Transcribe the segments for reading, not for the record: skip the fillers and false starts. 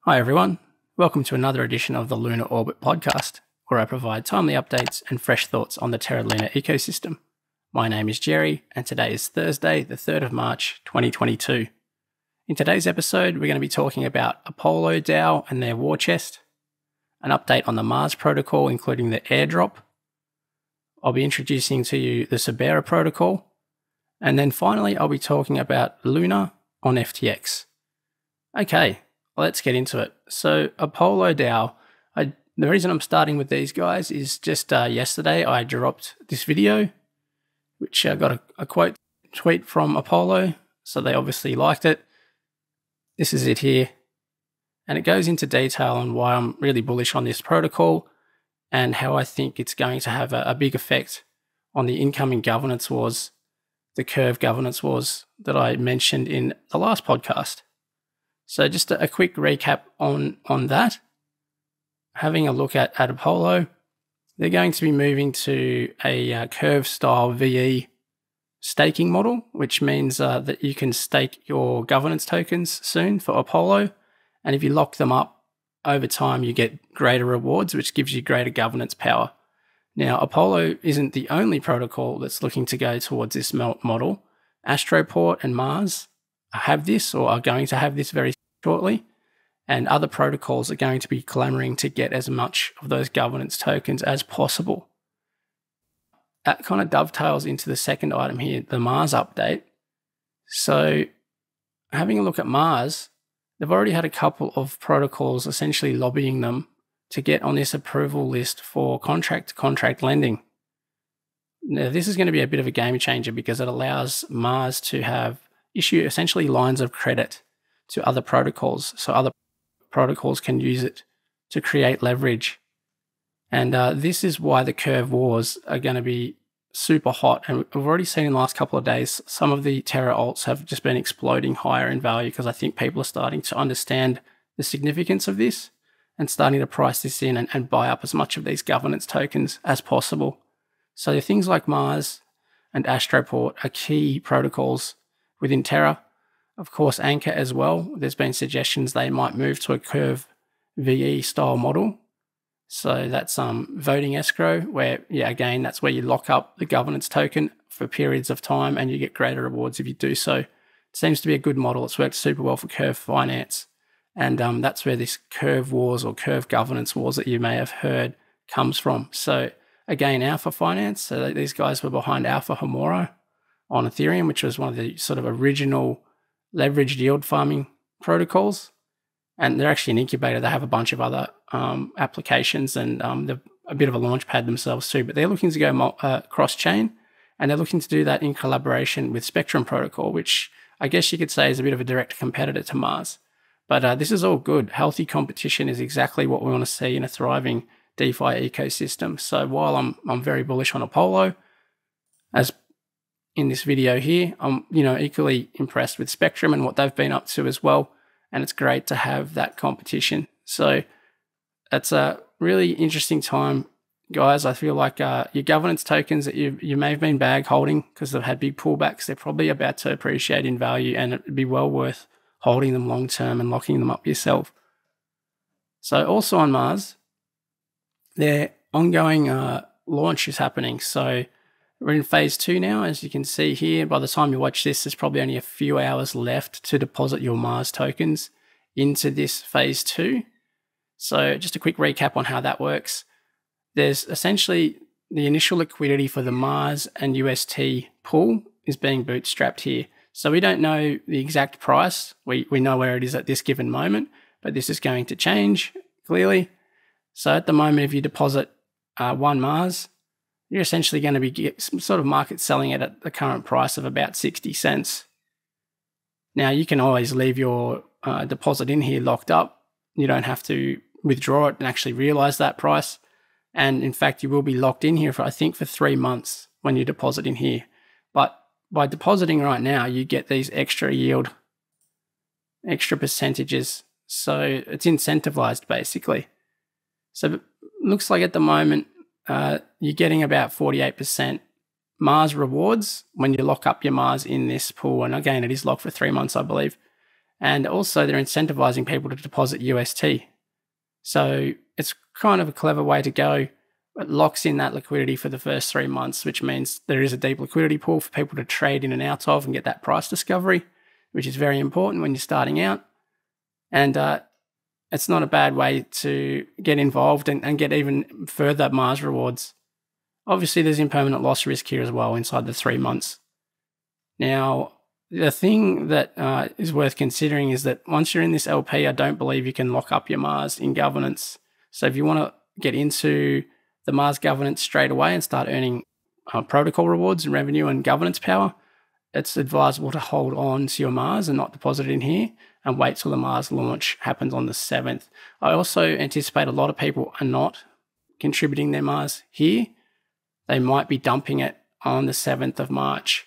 Hi everyone, welcome to another edition of the Lunar Orbit podcast, where I provide timely updates and fresh thoughts on the Terra Luna ecosystem. My name is Gerry, and today is Thursday, the 3rd of March, 2022. In today's episode, we're going to be talking about Apollo DAO and their war chest, an update on the Mars protocol, including the airdrop. I'll be introducing to you the Sabera Protocol, and then finally I'll be talking about Luna on FTX. Okay, let's get into it. So Apollo DAO, the reason I'm starting with these guys is just yesterday I dropped this video, which got a quote tweet from Apollo, so they obviously liked it. This is it here, and it goes into detail on why I'm really bullish on this protocol and how I think it's going to have a big effect on the incoming governance wars, the curve governance wars that I mentioned in the last podcast. So just a quick recap on that. Having a look at Apollo, they're going to be moving to a curve-style VE staking model, which means that you can stake your governance tokens soon for Apollo. And if you lock them up over time, you get greater rewards, which gives you greater governance power. Now, Apollo isn't the only protocol that's looking to go towards this model. Astroport and Mars have this, or are going to have this very shortly, and other protocols are going to be clamoring to get as much of those governance tokens as possible. That kind of dovetails into the second item here, the Mars update. So having a look at Mars, they've already had a couple of protocols essentially lobbying them to get on this approval list for contract-to-contract lending. Now, this is going to be a bit of a game changer because it allows Mars to issue essentially lines of credit to other protocols, so other protocols can use it to create leverage. And this is why the curve wars are going to be super hot. And we've already seen in the last couple of days, some of the Terra alts have just been exploding higher in value because I think people are starting to understand the significance of this and starting to price this in and buy up as much of these governance tokens as possible. So things like Mars and Astroport are key protocols within Terra. Of course, Anchor as well. There's been suggestions they might move to a curve VE style model. So that's voting escrow, where, again, that's where you lock up the governance token for periods of time and you get greater rewards if you do so. It seems to be a good model. It's worked super well for curve finance. And that's where this curve wars or curve governance wars that you may have heard comes from. So again, Alpha Finance, so these guys were behind Alpha Homora on Ethereum, which was one of the sort of original leveraged yield farming protocols. And they're actually an incubator. They have a bunch of other applications, and they're a bit of a launch pad themselves too. But they're looking to go cross-chain, and they're looking to do that in collaboration with Spectrum Protocol, which I guess you could say is a bit of a direct competitor to Mars. But this is all good. Healthy competition is exactly what we want to see in a thriving DeFi ecosystem. So while I'm very bullish on Apollo, as in this video here, I'm equally impressed with Spectrum and what they've been up to as well. And it's great to have that competition. So it's a really interesting time, guys. I feel like your governance tokens that you may have been bag holding because they've had big pullbacks, they're probably about to appreciate in value, and it'd be well worth holding them long term and locking them up yourself. So also on Mars, their ongoing launch is happening. So we're in phase 2 now, as you can see here. By the time you watch this, there's probably only a few hours left to deposit your Mars tokens into this phase 2. So just a quick recap on how that works. There's essentially the initial liquidity for the Mars and UST pool is being bootstrapped here. So we don't know the exact price. We know where it is at this given moment, but this is going to change clearly. So at the moment, if you deposit one Mars, you're essentially going to be some sort of market selling it at the current price of about 60 cents. Now, you can always leave your deposit in here locked up. You don't have to withdraw it and actually realize that price. And in fact, you will be locked in here for 3 months when you deposit in here. But by depositing right now, you get these extra yield, extra percentages. So it's incentivized basically. So it looks like at the moment, you're getting about 48% Mars rewards when you lock up your Mars in this pool. And again, it is locked for 3 months, I believe. And also they're incentivizing people to deposit UST. So it's kind of a clever way to go. It locks in that liquidity for the first 3 months, which means there is a deep liquidity pool for people to trade in and out of and get that price discovery, which is very important when you're starting out. And it's not a bad way to get involved and get even further Mars rewards. Obviously, there's impermanent loss risk here as well inside the 3 months. Now, the thing that is worth considering is that once you're in this LP, I don't believe you can lock up your Mars in governance. So if you want to get into the Mars governance straight away and start earning protocol rewards and revenue and governance power, it's advisable to hold on to your Mars and not deposit it in here and wait till the Mars launch happens on the 7th. I also anticipate a lot of people are not contributing their Mars here. They might be dumping it on the 7th of March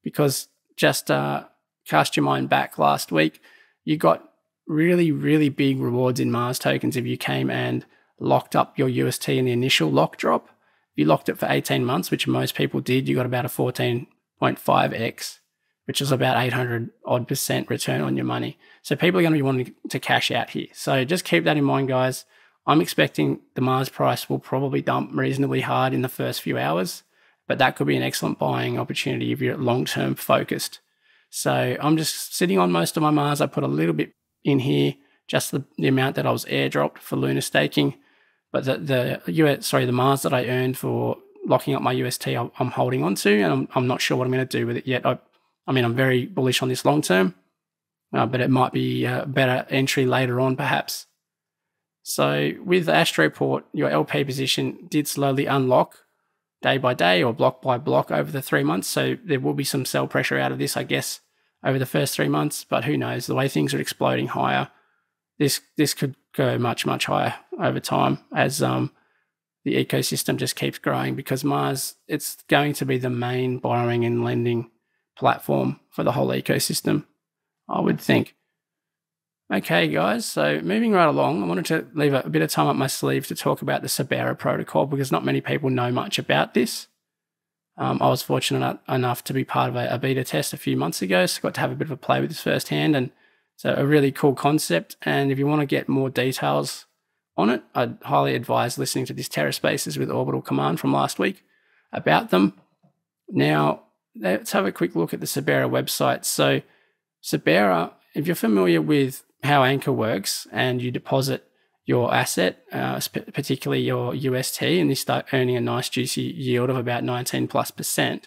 because just cast your mind back last week, you got really, really big rewards in Mars tokens if you came and locked up your UST in the initial lock drop. If you locked it for 18 months, which most people did, you got about a 14.5x, which is about 800% return on your money. So people are going to be wanting to cash out here. So just keep that in mind, guys. I'm expecting the Mars price will probably dump reasonably hard in the first few hours, but that could be an excellent buying opportunity if you're long-term focused. So I'm just sitting on most of my Mars. I put a little bit in here, just the amount that I was airdropped for LUNA staking. But the Mars that I earned for locking up my UST, I'm holding on to, and I'm not sure what I'm going to do with it yet. I'm very bullish on this long term, but it might be a better entry later on, perhaps. So with the Astroport, your LP position did slowly unlock day by day or block by block over the 3 months. So there will be some sell pressure out of this, I guess, over the first 3 months. But who knows? The way things are exploding higher, this could go much, much higher over time as the ecosystem just keeps growing, because Mars, it's going to be the main borrowing and lending platform for the whole ecosystem, I would think. Okay, guys, so moving right along, I wanted to leave a bit of time up my sleeve to talk about the Sabera Protocol, because not many people know much about this. I was fortunate enough to be part of a beta test a few months ago, so I got to have a bit of a play with this firsthand, and it's a really cool concept. And if you want to get more details on it, I'd highly advise listening to this Terra Spaces with Orbital Command from last week about them. Now, let's have a quick look at the Sabera website. So Sabera, if you're familiar with how Anchor works and you deposit your asset, particularly your UST, and you start earning a nice juicy yield of about 19+%,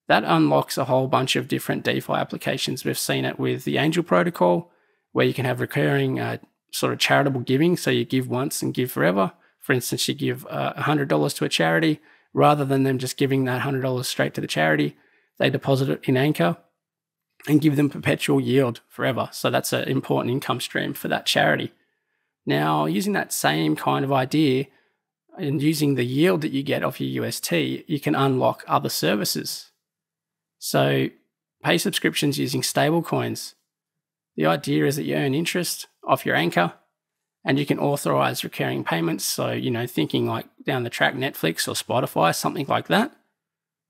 that unlocks a whole bunch of different DeFi applications. We've seen it with the Angel Protocol, where you can have recurring sort of charitable giving. So you give once and give forever. For instance, you give $100 to a charity. Rather than them just giving that $100 straight to the charity, they deposit it in Anchor and give them perpetual yield forever. So that's an important income stream for that charity. Now, using that same kind of idea and using the yield that you get off your UST, you can unlock other services. So pay subscriptions using stable coins. The idea is that you earn interest off your Anchor, and you can authorize recurring payments. So, thinking like down the track, Netflix or Spotify, something like that.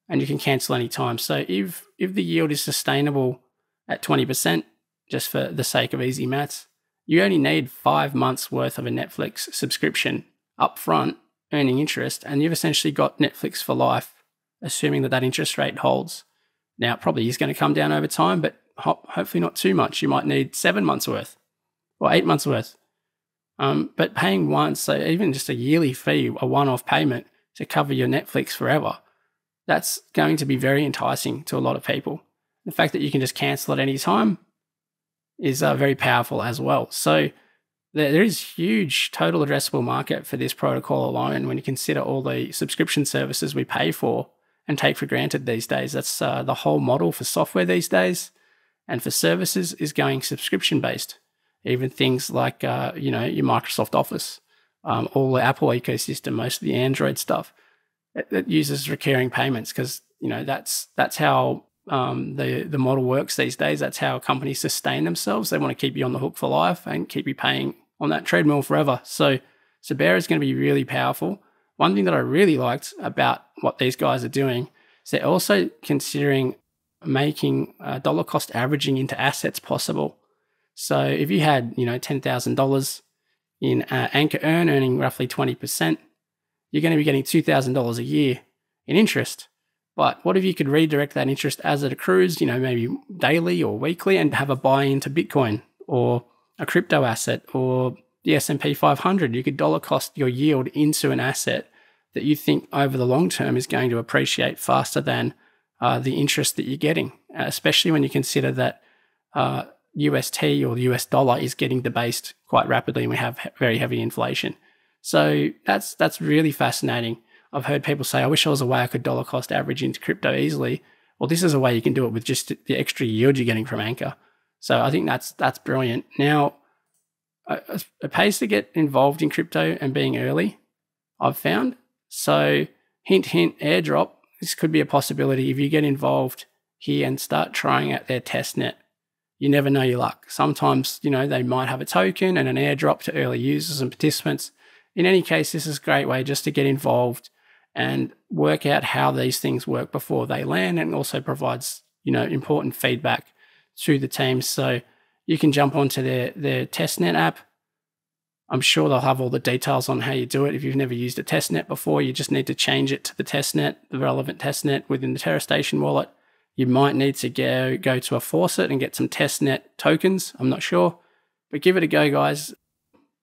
And you can cancel any time. So if the yield is sustainable at 20%, just for the sake of easy maths, you only need 5 months worth of a Netflix subscription up front, earning interest, and you've essentially got Netflix for life, assuming that interest rate holds. Now, it probably is going to come down over time, but hopefully not too much. You might need 7 months worth or 8 months worth. But paying once, so even just a yearly fee, a one-off payment to cover your Netflix forever, that's going to be very enticing to a lot of people. The fact that you can just cancel at any time is very powerful as well. So there is huge total addressable market for this protocol alone when you consider all the subscription services we pay for and take for granted these days. That's the whole model for software these days, and for services is going subscription-based. Even things like, your Microsoft Office, all the Apple ecosystem, most of the Android stuff, it uses recurring payments because, that's how the model works these days. That's how companies sustain themselves. They want to keep you on the hook for life and keep you paying on that treadmill forever. So Sabera is going to be really powerful. One thing that I really liked about what these guys are doing is they're also considering making dollar cost averaging into assets possible. So if you had, you know, $10,000 in Anchor Earn, earning roughly 20%, you're going to be getting $2,000 a year in interest. But what if you could redirect that interest as it accrues, you know, maybe daily or weekly, and have a buy into Bitcoin or a crypto asset or the S&P 500? You could dollar cost your yield into an asset that you think over the long term is going to appreciate faster than the interest that you're getting, especially when you consider that UST or the US dollar is getting debased quite rapidly and we have very heavy inflation. So that's really fascinating. I've heard people say, I wish there was a way I could dollar cost average into crypto easily. Well, this is a way you can do it with just the extra yield you're getting from Anchor. So I think that's brilliant. Now, it pays to get involved in crypto and being early, I've found. So hint, hint, airdrop, this could be a possibility. If you get involved here and start trying out their testnet, you never know your luck. Sometimes, you know, they might have a token and an airdrop to early users and participants. In any case, this is a great way just to get involved and work out how these things work before they land, and also provides, you know, important feedback to the team. So you can jump onto their testnet app. I'm sure they'll have all the details on how you do it. If you've never used a testnet before, you just need to change it to the testnet, the relevant testnet within the Terra Station wallet. You might need to go to a faucet and get some testnet tokens. I'm not sure, but give it a go, guys.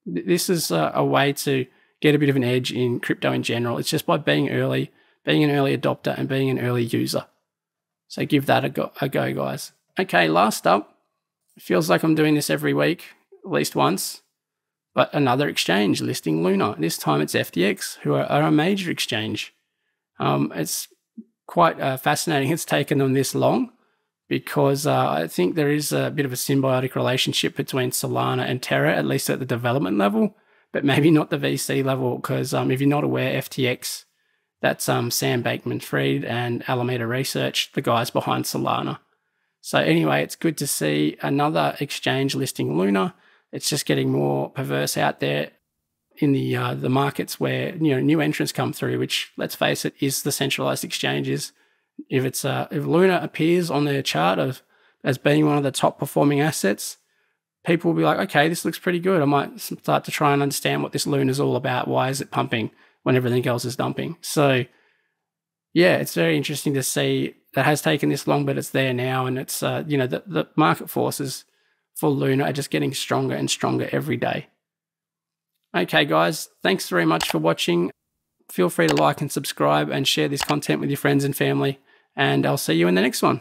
This is a way to get a bit of an edge in crypto in general. It's just by being early, being an early adopter, and being an early user. So give that a go, guys. Okay, last up, it feels like I'm doing this every week, at least once, but another exchange listing LUNA. This time it's FTX, who are a major exchange. It's quite fascinating it's taken them this long, because I think there is a bit of a symbiotic relationship between Solana and Terra, at least at the development level, but maybe not the VC level, because if you're not aware, FTX, that's Sam Bankman-Fried and Alameda Research, the guys behind Solana. So anyway, it's good to see another exchange listing LUNA. It's just getting more perverse out there in the markets where, you know, new entrants come through, which, let's face it, is the centralized exchanges. If LUNA appears on their chart as being one of the top performing assets, people will be like, okay, this looks pretty good. I might start to try and understand what this LUNA is all about. Why is it pumping when everything else is dumping? So yeah, it's very interesting to see that has taken this long, but it's there now. And it's, you know, the market forces for LUNA are just getting stronger and stronger every day. Okay, guys, thanks very much for watching. Feel free to like and subscribe and share this content with your friends and family. And I'll see you in the next one.